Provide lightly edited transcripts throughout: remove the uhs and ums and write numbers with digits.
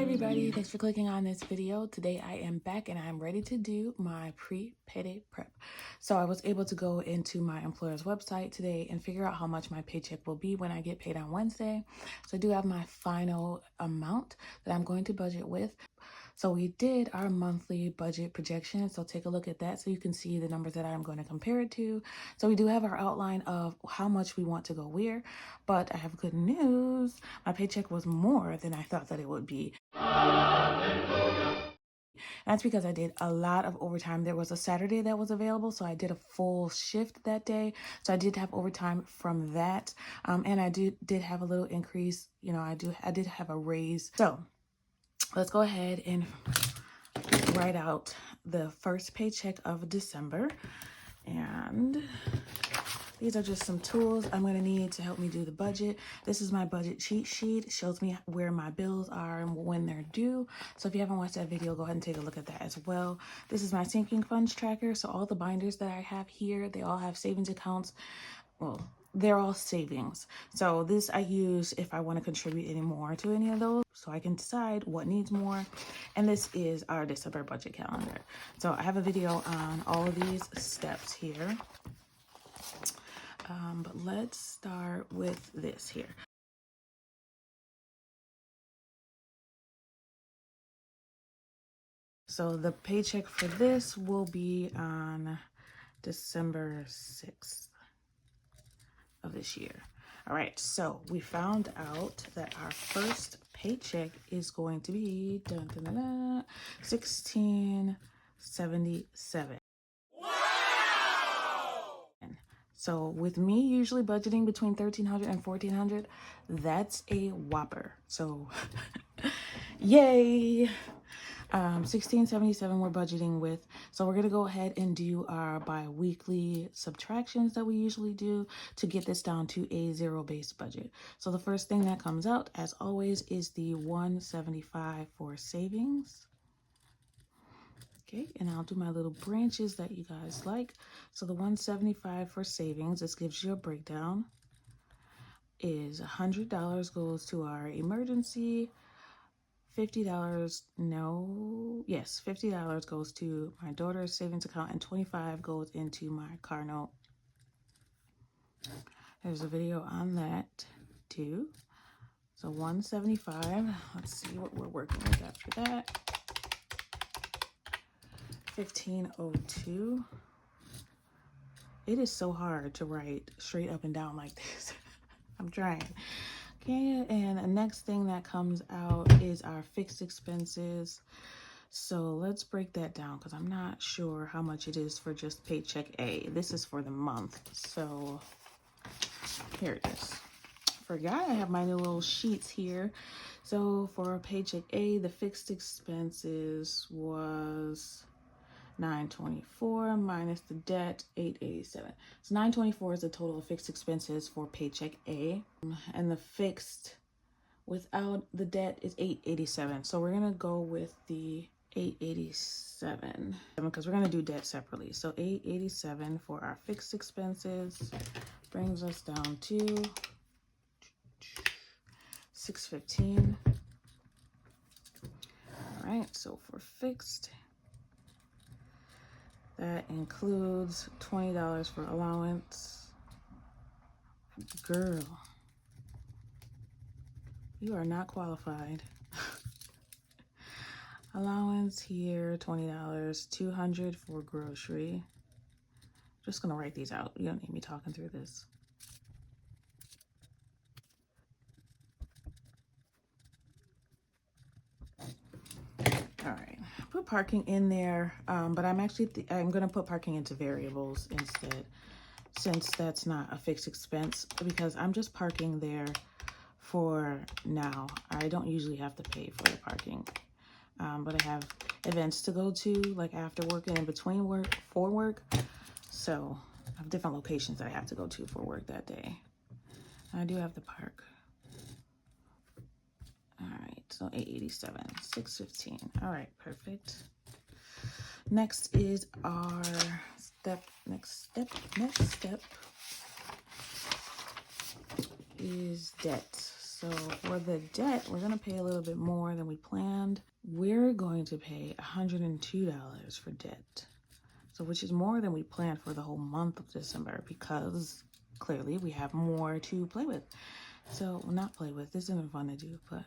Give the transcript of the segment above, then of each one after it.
everybody, thanks for clicking on this video. Today I am back and I'm ready to do my pre-payday prep. So I was able to go into my employer's website today and figure out how much my paycheck will be when I get paid on Wednesday. So I do have my final amount that I'm going to budget with. So we did our monthly budget projection. So take a look at that so you can see the numbers that I'm going to compare it to. So we do have our outline of how much we want to go where, but I have good news. My paycheck was more than I thought that it would be. That's because I did a lot of overtime. There was a Saturday that was available, so I did a full shift that day. So I did have overtime from that. And I did have a little increase. You know, I did have a raise. So let's go ahead and write out the first paycheck of December. And these are just some tools I'm going to need to help me do the budget. This is my budget cheat sheet. It shows me where my bills are and when they're due. So if you haven't watched that video, go ahead and take a look at that as well. This is my sinking funds tracker. So all the binders that I have here, they all have savings accounts. Well, they're all savings. So this I use if I want to contribute any more to any of those, so I can decide what needs more. And this is our December budget calendar. So I have a video on all of these steps here. But let's start with this here. So the paycheck for this will be on December 6th of this year. All right, so we found out that our first paycheck is going to be $16.77. So with me usually budgeting between $1,300 and $1,400, that's a whopper. So yay. $16.77 we're budgeting with. So we're gonna go ahead and do our bi-weekly subtractions that we usually do to get this down to a zero-based budget. So the first thing that comes out, as always, is the $175 for savings. Okay, and I'll do my little branches that you guys like. So the $175 for savings, this gives you a breakdown, is $100 goes to our emergency, $50 goes to my daughter's savings account, and $25 goes into my car note. There's a video on that too. So $175, let's see what we're working with after that. $1,502. It is so hard to write straight up and down like this. I'm trying. Okay, and the next thing that comes out is our fixed expenses. So let's break that down because I'm not sure how much it is for just paycheck A. This is for the month. So here it is. Forgot I have my new little sheets here. So for paycheck A, the fixed expenses was $924 minus the debt, $887. So $924 is the total of fixed expenses for paycheck A, and the fixed without the debt is $887. So we're gonna go with the $887 because we're gonna do debt separately. So $887 for our fixed expenses brings us down to $615. All right, so for fixed, that includes $20 for allowance. Girl, you are not qualified. Allowance here, $20, $200 for grocery. Just gonna write these out. You don't need me talking through this. All right, put parking in there, but I'm gonna put parking into variables instead, since that's not a fixed expense, because I'm just parking there for now. I don't usually have to pay for the parking, but I have events to go to, like after work and in between work, for work. So I have different locations that I have to go to for work that day. I do have to park. All right, so $887, $615. All right, perfect. Next is our next step is debt. So for the debt, we're going to pay a little bit more than we planned. We're going to pay $102 for debt. So which is more than we planned for the whole month of December, because clearly we have more to play with. So not play with, this isn't fun to do, but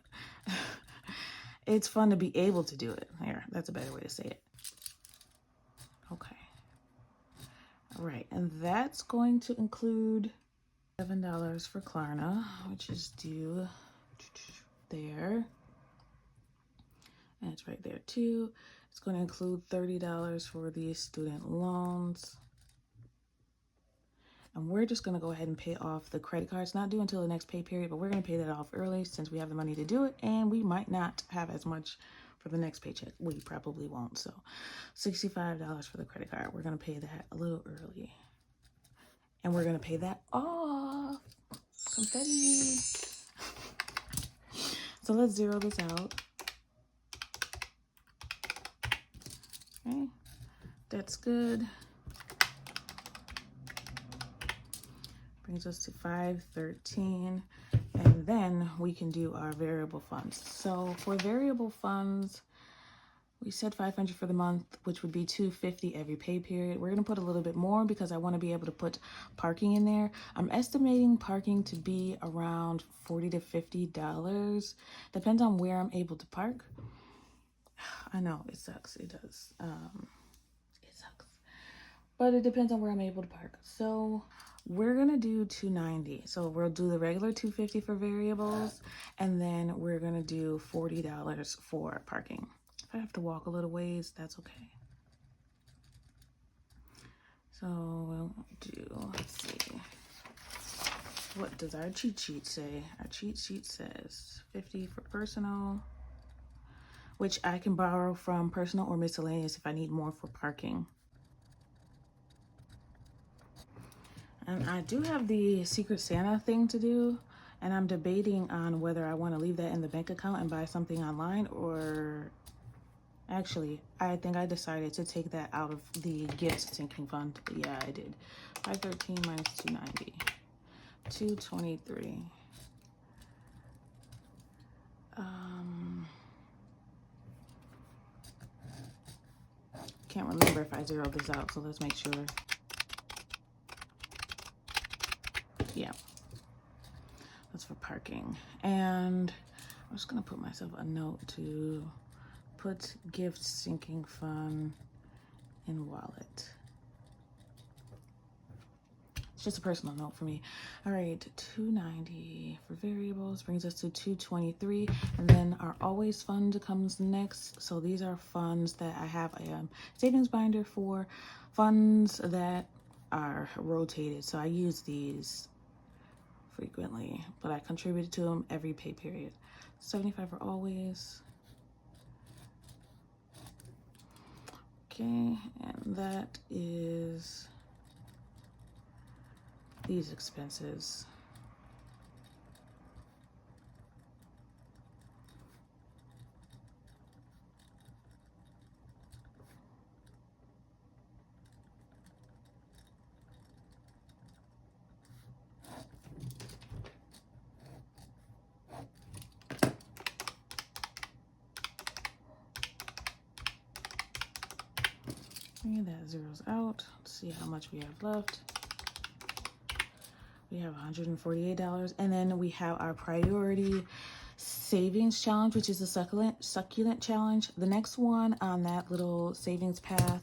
it's fun to be able to do it. Here, that's a better way to say it. Okay. All right, and that's going to include $7 for Klarna, which is due there. And it's right there too. It's going to include $30 for the student loans. And we're just going to go ahead and pay off the credit card. It's not due until the next pay period, but we're going to pay that off early since we have the money to do it. And we might not have as much for the next paycheck. We probably won't. So $65 for the credit card. We're going to pay that a little early. And we're going to pay that off. Confetti. So let's zero this out. Okay, that's good. Brings us to 513, and then we can do our variable funds. So for variable funds, we said 500 for the month, which would be 250 every pay period. We're gonna put a little bit more because I want to be able to put parking in there. I'm estimating parking to be around $40 to $50. Depends on where I'm able to park. I know it sucks. It does. It sucks, but it depends on where I'm able to park. So we're gonna do 290. So we'll do the regular 250 for variables, and then we're gonna do $40 for parking. If I have to walk a little ways, that's okay. So we'll do, let's see, what does our cheat sheet say? Our cheat sheet says 50 for personal, which I can borrow from personal or miscellaneous if I need more for parking. And I do have the Secret Santa thing to do, and I'm debating on whether I want to leave that in the bank account and buy something online, or actually, I think I decided to take that out of the gift sinking fund. Yeah, I did. 513 minus 290. 223. Can't remember if I zeroed this out, so let's make sure. Yeah, that's for parking. And I'm just gonna put myself a note to put gift sinking fund in wallet. It's just a personal note for me. All right, 290 for variables brings us to 223, and then our always fund comes next. So these are funds that I have a savings binder for, funds that are rotated. So I use these frequently, but I contributed to them every pay period. 75 for always. Okay, and that is these expenses. And that zeroes out. Let's see how much we have left. We have $148, and then we have our priority savings challenge, which is a succulent challenge. The next one on that little savings path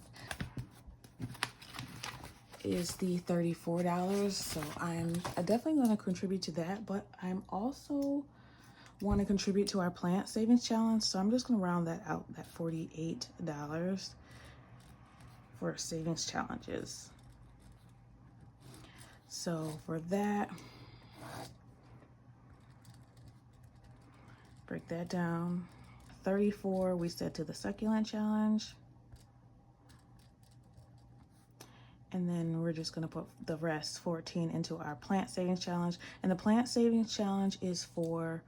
is the $34. So I'm definitely going to contribute to that, but I'm also want to contribute to our plant savings challenge. So I'm just going to round that out, that $48 for savings challenges. So for that, break that down. 34 we set to the succulent challenge. And then we're just gonna put the rest, 14, into our plant savings challenge. And the plant savings challenge is for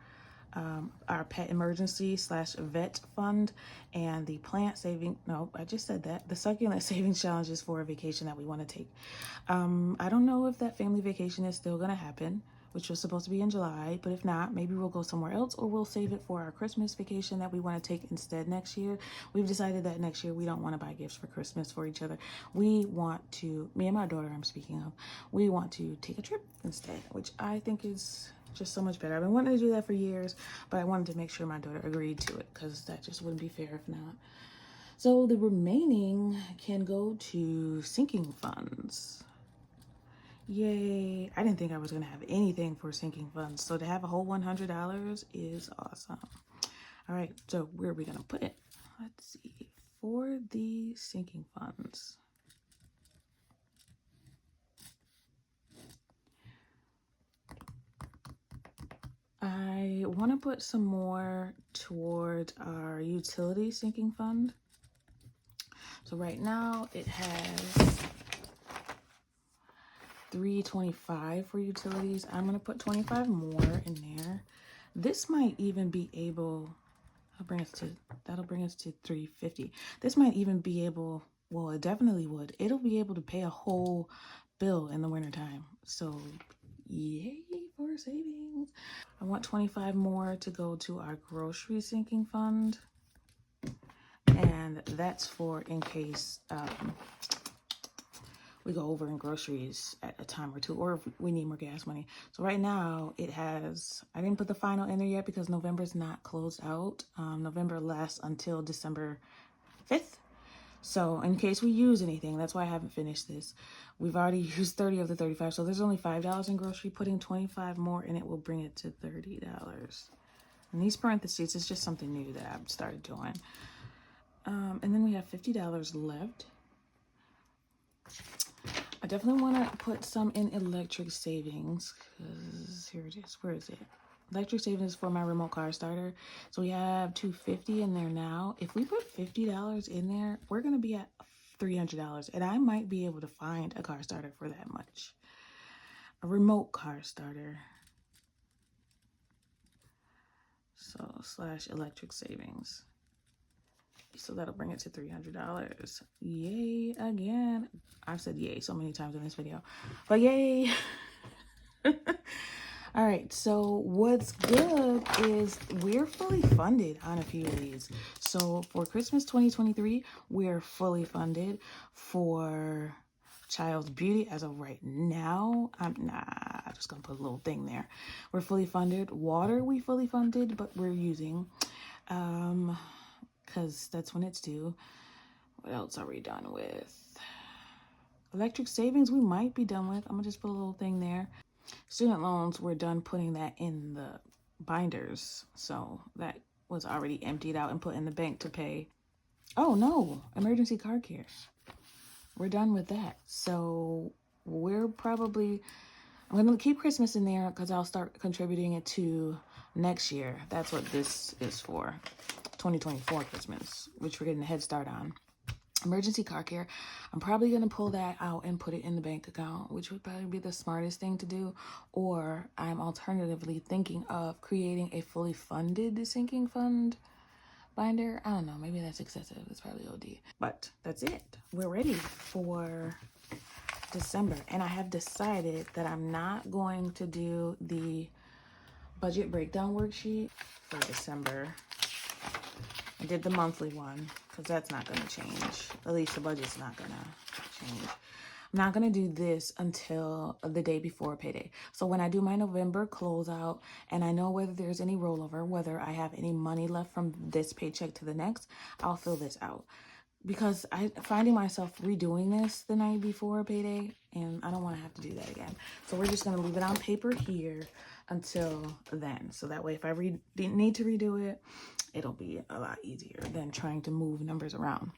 our pet emergency / vet fund, and the plant saving, no, I just said that. The succulent savings challenge is for a vacation that we want to take. I don't know if that family vacation is still going to happen, which was supposed to be in July. But if not, maybe we'll go somewhere else, or we'll save it for our Christmas vacation that we want to take instead next year. We've decided that next year we don't want to buy gifts for Christmas for each other. We want to, me and my daughter I'm speaking of, we want to take a trip instead, which I think is just so much better. I've been wanting to do that for years, but I wanted to make sure my daughter agreed to it, because that just wouldn't be fair if not. So the remaining can go to sinking funds. Yay. I didn't think I was going to have anything for sinking funds. So to have a whole $100 is awesome. All right, so where are we going to put it? Let's see. For the sinking funds, I want to put some more toward our utility sinking fund. So right now it has $325 for utilities. I'm going to put 25 more in there. This might even be able, that'll bring us to $350. This might even be able, well, it definitely would. It'll be able to pay a whole bill in the wintertime. So yay for savings. I want 25 more to go to our grocery sinking fund. And that's for in case we go over in groceries at a time or two, or if we need more gas money. So right now it has, I didn't put the final in there yet because November's not closed out. November lasts until December 5th. So in case we use anything, that's why I haven't finished this. We've already used 30 of the 35. So there's only $5 in grocery. Putting 25 more in it will bring it to $30. And these parentheses, it's just something new that I've started doing. And then we have $50 left. I definitely want to put some in electric savings, because here it is. Where is it? Electric savings for my remote car starter. So we have $250 in there now. If we put $50 in there, we're going to be at $300. And I might be able to find a car starter for that much. A remote car starter. So / electric savings. So that'll bring it to $300. Yay again. I've said yay so many times in this video, but yay. All right, so what's good is we're fully funded on a few of these. So for Christmas 2023, we're fully funded. For Child's Beauty, as of right now, I'm just gonna put a little thing there. We're fully funded. Water, we fully funded, but we're using because that's when it's due. What else are we done with? Electric savings, we might be done with. I'm gonna just put a little thing there. Student loans, we're done putting that in the binders. So that was already emptied out and put in the bank to pay. Oh no, emergency car care. We're done with that. So we're probably, I'm gonna keep Christmas in there because I'll start contributing it to next year. That's what this is for. 2024 Christmas, which we're getting a head start on. Emergency car care, I'm probably going to pull that out and put it in the bank account, which would probably be the smartest thing to do. Or I'm alternatively thinking of creating a fully funded sinking fund binder. I don't know, maybe that's excessive. It's probably OD. But that's it. We're ready for December. And I have decided that I'm not going to do the budget breakdown worksheet for December. I did the monthly one because that's not going to change. At least the budget's not going to change. I'm not going to do this until the day before payday. So when I do my November closeout and I know whether there's any rollover, whether I have any money left from this paycheck to the next, I'll fill this out. Because I'm finding myself redoing this the night before payday, and I don't want to have to do that again. So we're just going to leave it on paper here until then. So that way, if I need to redo it, it'll be a lot easier than trying to move numbers around.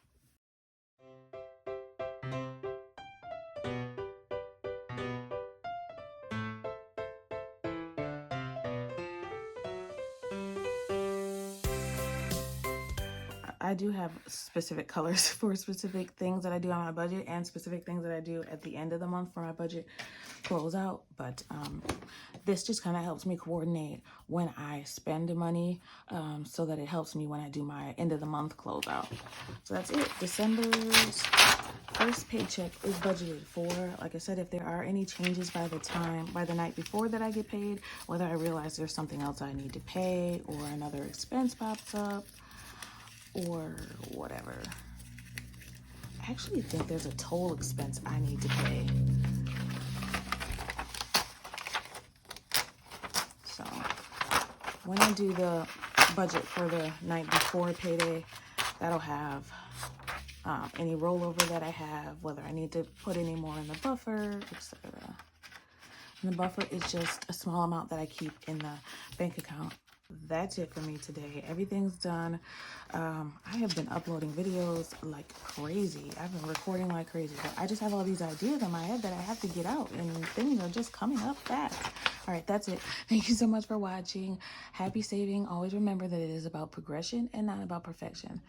I do have specific colors for specific things that I do on my budget and specific things that I do at the end of the month for my budget closeout. But this just kind of helps me coordinate when I spend money, so that it helps me when I do my end of the month closeout. So that's it. December's first paycheck is budgeted for. Like I said, if there are any changes by the night before that I get paid, whether I realize there's something else I need to pay or another expense pops up or whatever. I actually think there's a toll expense I need to pay. So when I do the budget for the night before payday, that'll have any rollover that I have, whether I need to put any more in the buffer, etc. And the buffer is just a small amount that I keep in the bank account. That's it for me today. Everything's done. I have been uploading videos like crazy. I've been recording like crazy, but I just have all these ideas in my head that I have to get out, and things are just coming up fast. All right, that's it. Thank you so much for watching. Happy saving. Always remember that it is about progression and not about perfection.